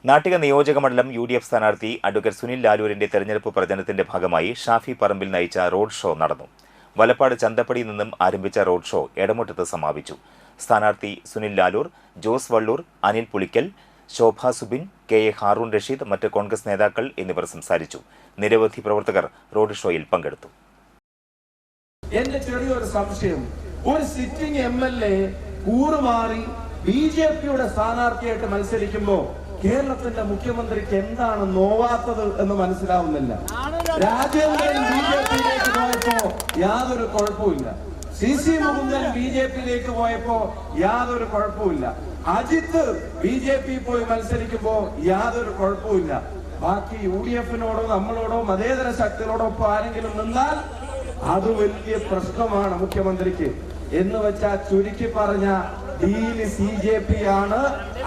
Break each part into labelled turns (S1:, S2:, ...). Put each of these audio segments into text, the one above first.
S1: നാട്ടിക നിയോജക മണ്ഡലം UDF സ്ഥാനാർത്ഥി അഡ്വക്കേറ്റ് സുനിൽ ലാലൂരിന്റെ തെരഞ്ഞെടുപ്പ് പ്രചരണത്തിന്റെ ഭാഗമായി ഷാഫി പറമ്പിൽ നയിച്ച റോഡ് ഷോ നടന്നു. വലപ്പാട് ചന്തപ്പടിയിൽ നിന്നും ആരംഭിച്ച റോഡ് ഷോ എടമുട്ടത്ത് സമാപിച്ചു. സ്ഥാനാർത്ഥി സുനിൽ ലാലൂർ, ജോസ് വള്ളൂർ, അനിൽ പുളിക്കൽ, ശോഭ സുബിൻ, KA ഹാറൂൺ റഷീദ്, മറ്റ് കോൺഗ്രസ് നേതാക്കൾ എന്നിവർ സംസാരിച്ചു. നിരവധി പ്രവർത്തകർ റോഡ് ഷോയിൽ പങ്കെടുത്തു.
S2: എന്റെ ചെറിയൊരു സംശയം, ഒരു സിറ്റിംഗ് MLA കൂറുമാറി BJPയുടെ സ്ഥാനാർത്ഥിയായിട്ട് മത്സരിക്കുമ്പോൾ കേരളത്തിന്റെ മുഖ്യമന്ത്രിക്ക് എന്താണ് നോവാത്തത് എന്ന് മനസ്സിലാവുന്നില്ല. രാജേന്ദ്രൻ BJPയിലേക്ക് പോയപ്പോ യാതൊരു കുഴപ്പമില്ല. CC മുകുന്ദൻ BJPയിലേക്ക് പോയപ്പോ യാതൊരു കുഴപ്പമില്ല. അജിത്ത് BJP പോയി മത്സരിക്കുമ്പോ യാതൊരു കുഴപ്പമില്ല. ബാക്കി UDFനോടോ നമ്മളോടോ മതേതര ശക്തികളോടൊപ്പം ആരെങ്കിലും നിന്നാൽ അത് വലിയ പ്രശ്നമാണ് മുഖ്യമന്ത്രിക്ക്. എന്ന് വെച്ചാൽ ചുരുക്കി പറഞ്ഞ ഡീല് CJP ആണ്.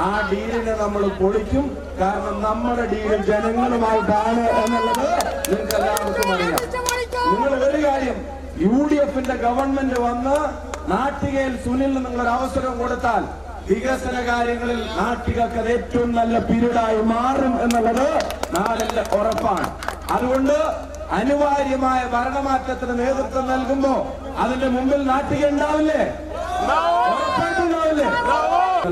S2: ആ ഡീലിനെ നമ്മൾ പൊളിക്കും. കാരണം നമ്മുടെ ഡീല് ജനങ്ങളുമായിട്ടാണ് എന്നുള്ളത് നിങ്ങൾക്ക് എല്ലാവർക്കും അറിയാം. നിങ്ങൾ ഒരു കാര്യം, UDFന്റെ ഗവൺമെന്റ് വന്ന് നാട്ടികയിൽ സുനിലിന് നിങ്ങളൊരു അവസരം കൊടുത്താൽ വികസന കാര്യങ്ങളിൽ നാട്ടികൾക്ക് അത് ഏറ്റവും നല്ല പീരീഡായി മാറും എന്നുള്ളത് നാടിന്റെ ഉറപ്പാണ്. അതുകൊണ്ട് അനിവാര്യമായ ഭരണമാറ്റത്തിന് നേതൃത്വം നൽകുമ്പോ അതിന്റെ മുമ്പിൽ നാട്ടിക ഉണ്ടാവില്ലേ?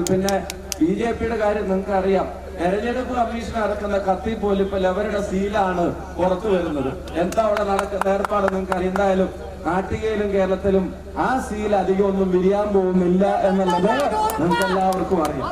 S2: പിന്നെ BJPയുടെ കാര്യം നിങ്ങൾക്ക് അറിയാം. തെരഞ്ഞെടുപ്പ് കമ്മീഷൻ ഇറക്കുന്ന കത്തി പോലും ഇപ്പൊ അവരുടെ സീലാണ് പുറത്തു വരുന്നത്. എന്താ അവിടെ നടക്കുന്ന ഏർപ്പാട് നിങ്ങൾക്ക് അറിയാം. എന്തായാലും നാട്ടികയിലും കേരളത്തിലും ആ സീൽ അധികം ഒന്നും വിരിയാൻ പോകുന്നില്ല എന്നുള്ളത് നിങ്ങൾക്ക് എല്ലാവർക്കും അറിയാം.